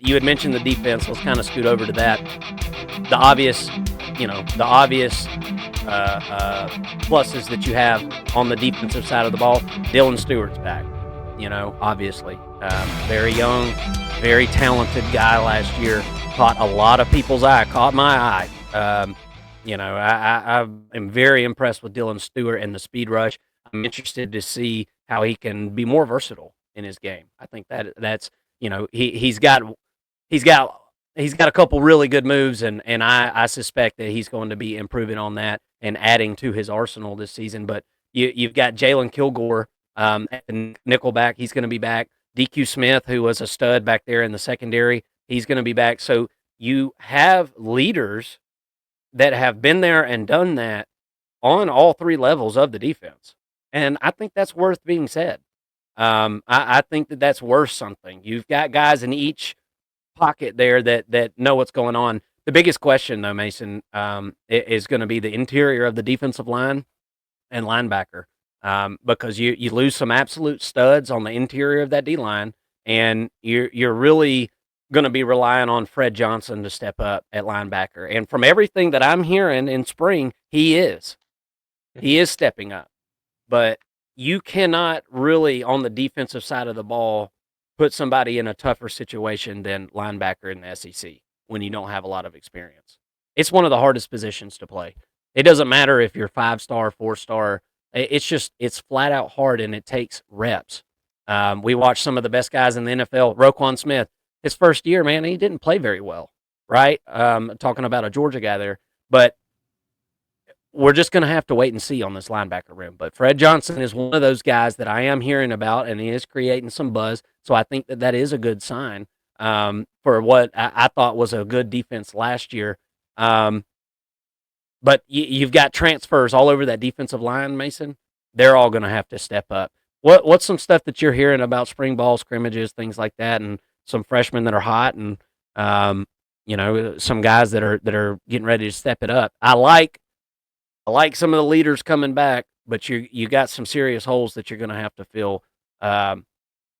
You had mentioned the defense. Let's kind of scoot over to that. The obvious, the obvious pluses that you have on the defensive side of the ball. Dylan Stewart's back. Obviously, very young, very talented guy last year. Caught a lot of people's eye. Caught my eye. I am very impressed with Dylan Stewart and the speed rush. I'm interested to see how he can be more versatile in his game. I think that's he's got he's got he's got a couple really good moves, and I suspect that he's going to be improving on that and adding to his arsenal this season. But you've got Jalen Kilgore at the nickelback. He's going to be back. DQ Smith, who was a stud back there in the secondary, he's going to be back. So you have leaders that have been there and done that on all three levels of the defense. And I think that's worth being said. I think that that's worth something. You've got guys in each pocket there that know what's going on. The biggest question, though, Mason, is going to be the interior of the defensive line and linebacker, because you lose some absolute studs on the interior of that D line, and you're really going to be relying on Fred Johnson to step up at linebacker. And from everything that I'm hearing in spring, he is stepping up. But you cannot really, on the defensive side of the ball, put somebody in a tougher situation than linebacker in the SEC when you don't have a lot of experience. It's one of the hardest positions to play. It doesn't matter if you're 5-star, 4-star. It's flat out hard, and it takes reps. We watched some of the best guys in the NFL. Roquan Smith, his first year, man, he didn't play very well, right? Talking about a Georgia guy there. But we're just going to have to wait and see on this linebacker room. But Fred Johnson is one of those guys that I am hearing about, and he is creating some buzz. So I think that is a good sign for what I thought was a good defense last year. But you've got transfers all over that defensive line, Mason. They're all going to have to step up. What's some stuff that you're hearing about spring ball scrimmages, things like that, and some freshmen that are hot, and some guys that are getting ready to step it up? I like some of the leaders coming back, but you got some serious holes that you're going to have to fill.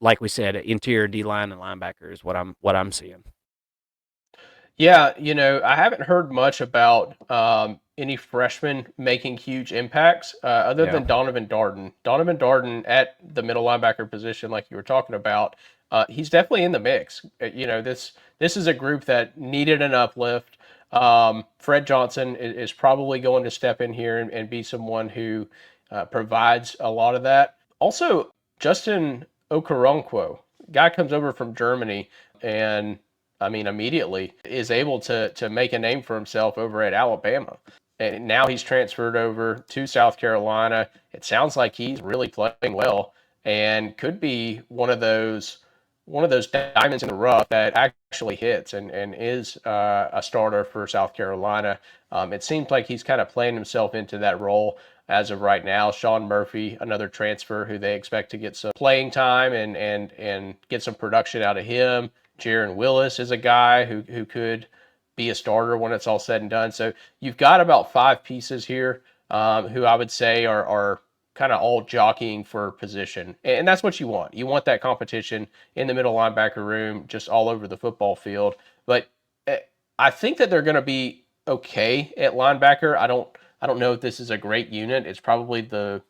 Like we said, interior D line and linebacker is what I'm seeing. Yeah, I haven't heard much about any freshmen making huge impacts other Yeah. than Donovan Darden. Donovan Darden at the middle linebacker position, like you were talking about, he's definitely in the mix. This is a group that needed an uplift. Fred Johnson is probably going to step in here and be someone who provides a lot of that. Also, Justin Okoronkwo, guy comes over from Germany, and I mean, immediately is able to make a name for himself over at Alabama. And now he's transferred over to South Carolina. It sounds like he's really playing well and could be one of those diamonds in the rough that actually hits and is a starter for South Carolina. It seems like he's kind of playing himself into that role as of right now. Sean Murphy, another transfer who they expect to get some playing time and get some production out of him. Jaron Willis is a guy who could be a starter when it's all said and done. So you've got about 5 pieces here who I would say are kind of all jockeying for position. And that's what you want. You want that competition in the middle linebacker room, just all over the football field. But I think that they're going to be okay at linebacker. I don't know if this is a great unit. It's probably the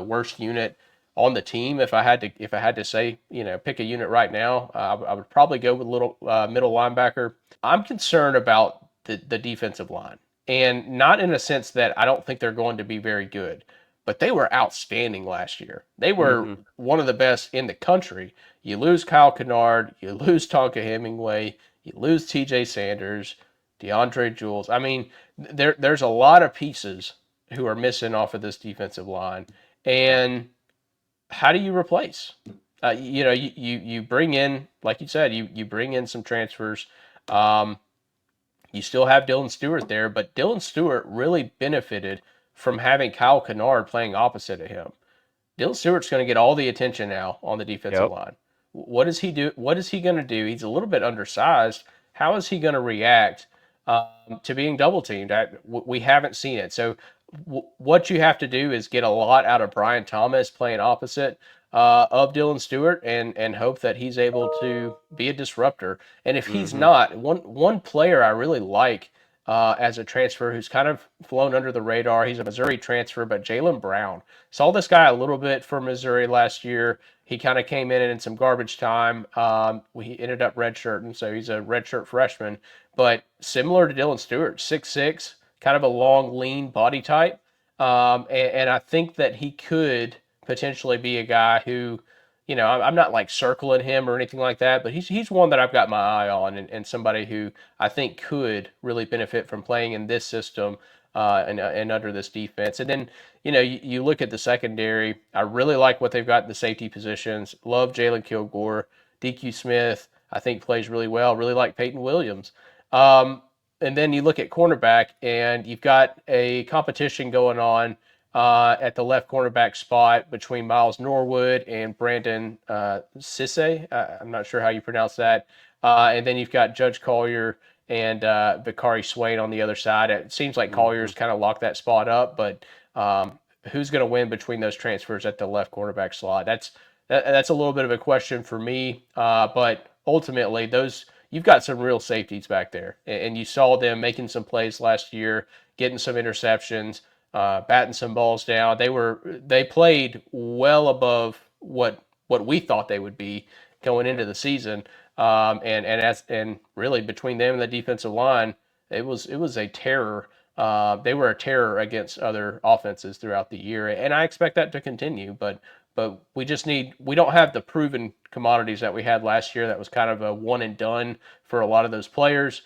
worst unit on the team. If I had to say, pick a unit right now, I would probably go with little middle linebacker. I'm concerned about the defensive line, and not in a sense that I don't think they're going to be very good, but they were outstanding last year. They were one of the best in the country. You lose Kyle Kennard, you lose Tonka Hemingway, you lose T.J. Sanders, DeAndre Jules. I mean, there's a lot of pieces who are missing off of this defensive line, and how do you replace? You bring in, like you said, you bring in some transfers. You still have Dylan Stewart there, but Dylan Stewart really benefited from having Kyle Kennard playing opposite of him. Dylan Stewart's going to get all the attention now on the defensive Yep. line. What does he do? What is he going to do? He's a little bit undersized. How is he going to react to being double teamed? We haven't seen it. So what you have to do is get a lot out of Brian Thomas playing opposite. of Dylan Stewart and hope that he's able to be a disruptor. And if he's Mm-hmm. not, one player I really like as a transfer who's kind of flown under the radar. He's a Missouri transfer, but Jalen Brown. Saw this guy a little bit for Missouri last year. He kind of came in some garbage time. He ended up redshirting, so he's a redshirt freshman. But similar to Dylan Stewart, 6'6", kind of a long, lean body type. And I think that he could potentially be a guy who, I'm not like circling him or anything like that, but he's one that I've got my eye on and somebody who I think could really benefit from playing in this system and under this defense. And then, you look at the secondary. I really like what they've got in the safety positions. Love Jalen Kilgore. DQ Smith, I think, plays really well. Really like Peyton Williams. Um, and then you look at cornerback, and you've got a competition going on at the left cornerback spot between Miles Norwood and Brandon Sisse. I'm not sure how you pronounce that. And then you've got Judge Collier and Bakari Swain on the other side. It seems like Mm-hmm. Collier's kind of locked that spot up, but who's going to win between those transfers at the left cornerback slot? That's a little bit of a question for me. But ultimately, you've got some real safeties back there, and you saw them making some plays last year, getting some interceptions, batting some balls down. They played well above what we thought they would be going into the season. And really between them and the defensive line, it was a terror. They were a terror against other offenses throughout the year, and I expect that to continue. But we don't have the proven commodities that we had last year. That was kind of a one and done for a lot of those players.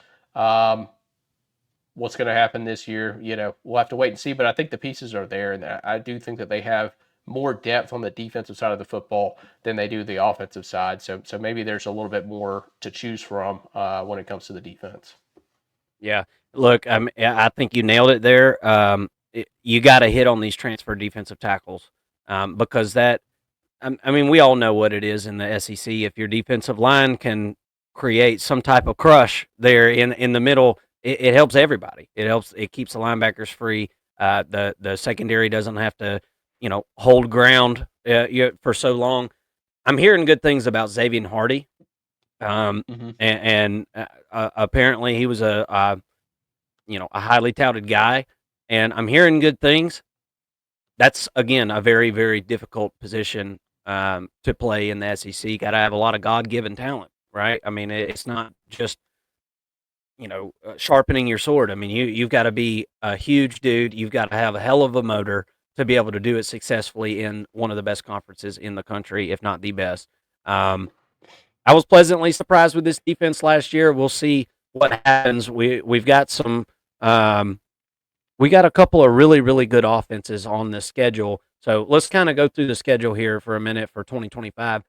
What's going to happen this year, we'll have to wait and see. But I think the pieces are there, and I do think that they have more depth on the defensive side of the football than they do the offensive side. So maybe there's a little bit more to choose from when it comes to the defense. Yeah. Look, I think you nailed it there. You got to hit on these transfer defensive tackles because I mean, we all know what it is in the SEC. If your defensive line can create some type of crush there in the middle, it helps everybody. It keeps the linebackers free. The secondary doesn't have to, hold ground for so long. I'm hearing good things about Xavier Hardy, um, Mm-hmm. and apparently he was a highly touted guy, and I'm hearing good things. That's again a very very difficult position to play in the SEC. Got to have a lot of God given talent, right? I mean, it's not just sharpening your sword. I mean, you've got to be a huge dude. You've got to have a hell of a motor to be able to do it successfully in one of the best conferences in the country, if not the best. Um, I was pleasantly surprised with this defense last year. We'll see what happens. We've got some. We got a couple of really, really good offenses on the schedule. So let's kind of go through the schedule here for a minute for 2025.